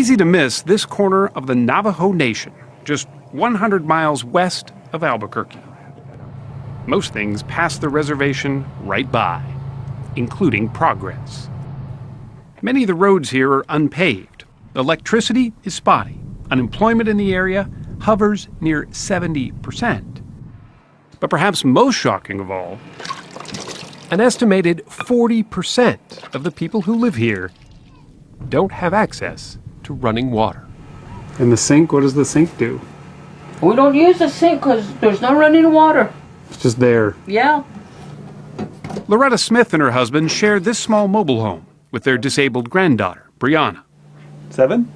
easy to miss this corner of the Navajo Nation, just 100 miles west of Albuquerque. Most things pass the reservation right by, including progress. Many of the roads here are unpaved. Electricity is spotty. Unemployment in the area hovers near 70%. But perhaps most shocking of all, an estimated 40% of the people who live here don't have access to running water. And the sink, what does the sink do? We don't use the sink because there's no running water. It's just there. Yeah. Loretta Smith and her husband share this small mobile home with their disabled granddaughter, Brianna. 7?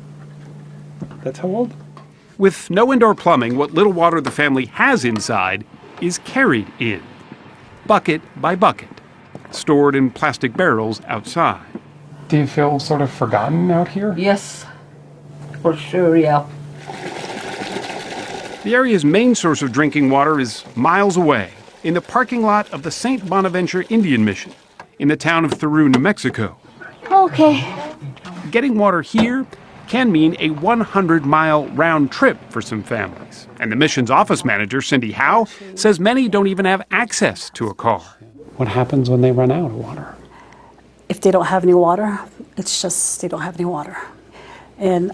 That's how old? With no indoor plumbing, what little water the family has inside is carried in, bucket by bucket, stored in plastic barrels outside. Do you feel sort of forgotten out here? Yes, for sure, yeah. The area's main source of drinking water is miles away, in the parking lot of the St. Bonaventure Indian Mission, in the town of Thoreau, New Mexico. Okay. Getting water here can mean a 100-mile round trip for some families. And the mission's office manager, Cindy Howe, says many don't even have access to a car. What happens when they run out of water? If they don't have any water, it's just they don't have any water. And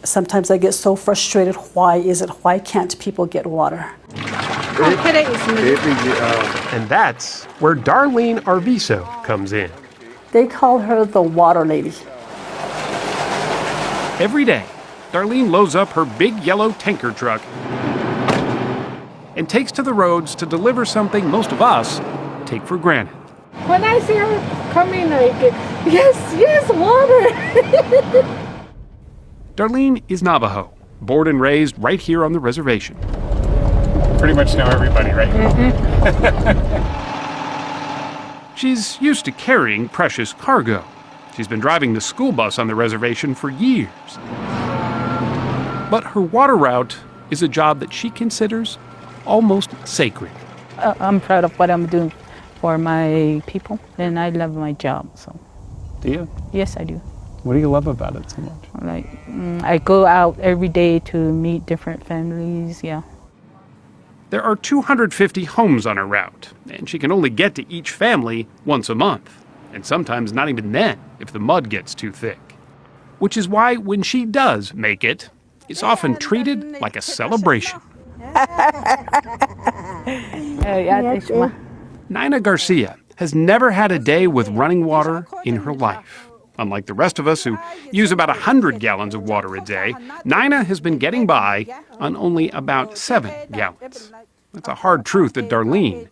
sometimes I get so frustrated. Why can't people get water? And that's where Darlene Arviso comes in. They call her the water lady. Every day, Darlene loads up her big yellow tanker truck and takes to the roads to deliver something most of us take for granted. When I see her coming, yes, water. Darlene is Navajo, born and raised right here on the reservation. Pretty much know everybody, right? She's used to carrying precious cargo. She's been driving the school bus on the reservation for years. But her water route is a job that she considers almost sacred. I'm proud of what I'm doing for my people, and I love my job. So. Do you? Yes, I do. What do you love about it so much? I go out every day to meet different families, yeah. There are 250 homes on her route, and she can only get to each family once a month, and sometimes not even then if the mud gets too thick. Which is why when she does make it, it's often treated like a celebration. Nina Garcia has never had a day with running water in her life. Unlike the rest of us who use about 100 gallons of water a day, Nina has been getting by on only about 7 gallons. That's a hard truth that Darlene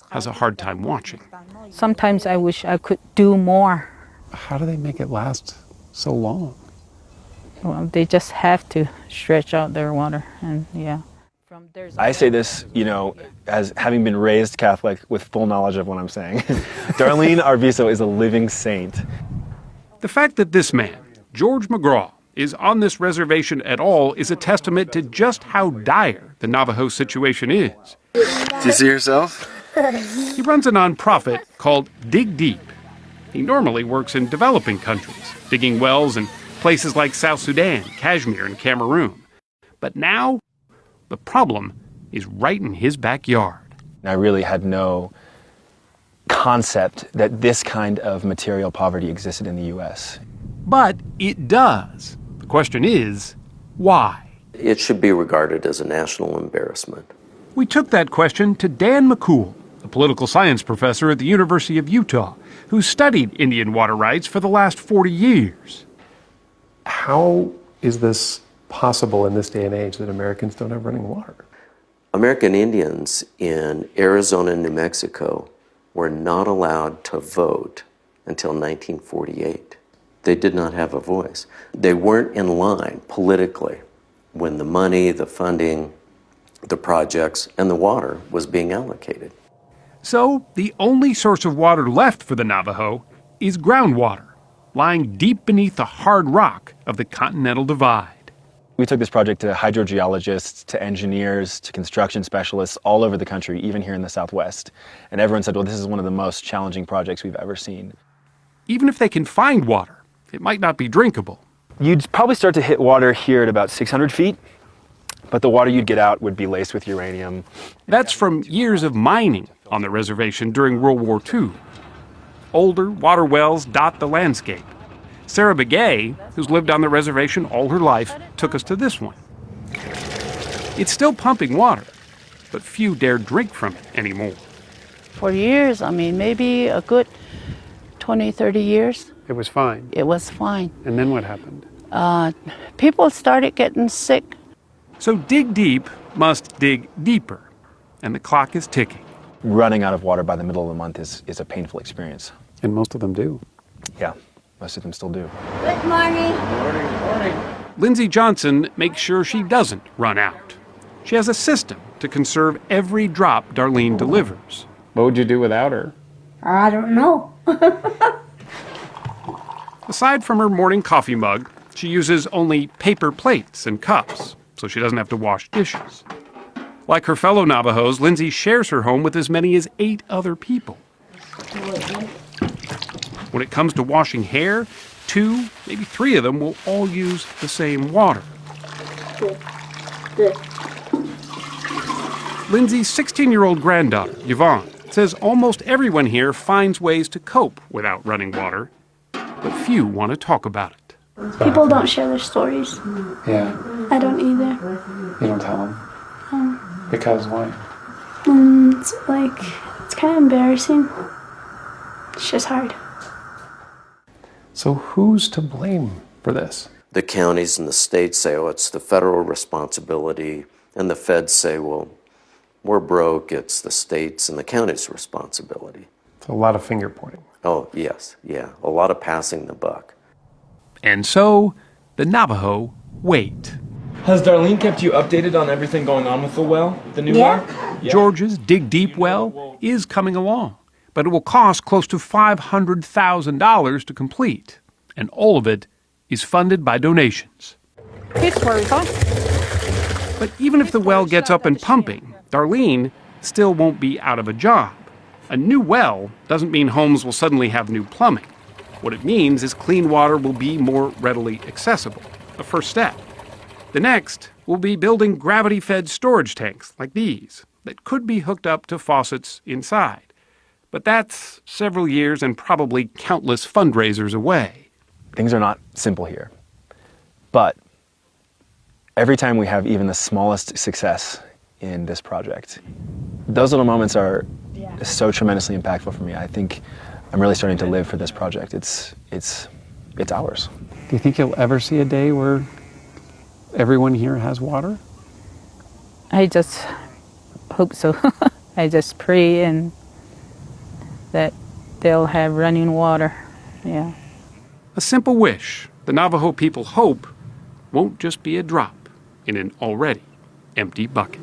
has a hard time watching. Sometimes I wish I could do more. How do they make it last so long? Well, they just have to stretch out their water, and yeah. I say this, as having been raised Catholic with full knowledge of what I'm saying. Darlene Arviso is a living saint. The fact that this man, George McGraw, is on this reservation at all is a testament to just how dire the Navajo situation is. Do you see yourself? He runs a nonprofit called Dig Deep. He normally works in developing countries, digging wells in places like South Sudan, Kashmir, and Cameroon. But now, the problem is right in his backyard. I really had no concept that this kind of material poverty existed in the U.S. But it does. The question is, why? It should be regarded as a national embarrassment. We took that question to Dan McCool, a political science professor at the University of Utah, who studied Indian water rights for the last 40 years. How is this possible in this day and age that Americans don't have running water? American Indians in Arizona and New Mexico were not allowed to vote until 1948. They did not have a voice. They weren't in line politically when the money, the funding, the projects, and the water was being allocated. So the only source of water left for the Navajo is groundwater, lying deep beneath the hard rock of the Continental Divide. We took this project to hydrogeologists, to engineers, to construction specialists all over the country, even here in the Southwest. And everyone said, well, this is one of the most challenging projects we've ever seen. Even if they can find water, it might not be drinkable. You'd probably start to hit water here at about 600 feet, but the water you'd get out would be laced with uranium. That's from years of mining on the reservation during World War II. Older water wells dot the landscape. Sarah Begay, who's lived on the reservation all her life, took us to this one. It's still pumping water, but few dare drink from it anymore. For years, I mean, maybe a good 20, 30 years, It was fine. it was fine. And then what happened? People started getting sick. So dig deep must dig deeper, and the clock is ticking. Running out of water by the middle of the month is a painful experience. And most of them do. Yeah, most of them still do. Good morning. Lindsay Johnson makes sure she doesn't run out. She has a system to conserve every drop Darlene delivers. What would you do without her? I don't know. Aside from her morning coffee mug, she uses only paper plates and cups, so she doesn't have to wash dishes. Like her fellow Navajos, Lindsay shares her home with as many as 8 other people. When it comes to washing hair, 2, maybe 3 of them will all use the same water. Good. Lindsay's 16-year-old granddaughter, Yvonne, says almost everyone here finds ways to cope without running water, but few want to talk about it. People don't share their stories. Yeah. I don't either. You don't tell them? Because why? It's like, it's kind of embarrassing. It's just hard. So who's to blame for this? The counties and the states say, oh, it's the federal responsibility, and the feds say, well, we're broke, it's the states and the counties' responsibility. It's a lot of finger pointing. Oh, yes, yeah, a lot of passing the buck. And so, the Navajo wait. Has Darlene kept you updated on everything going on with the well, the new well? Yeah. George's Dig Deep well is coming along, but it will cost close to $500,000 to complete, and all of it is funded by donations. Pittsburgh, huh? But even if the well gets up and pumping, Darlene still won't be out of a job. A new well doesn't mean homes will suddenly have new plumbing. What it means is clean water will be more readily accessible, a first step. The next will be building gravity-fed storage tanks like these that could be hooked up to faucets inside. But that's several years and probably countless fundraisers away. Things are not simple here. But every time we have even the smallest success in this project, those little moments are so tremendously impactful for me. I think I'm really starting to live for this project. It's ours. Do you think you'll ever see a day where everyone here has water? I just hope so. I just pray and that they'll have running water. Yeah. A simple wish the Navajo people hope won't just be a drop in an already empty bucket.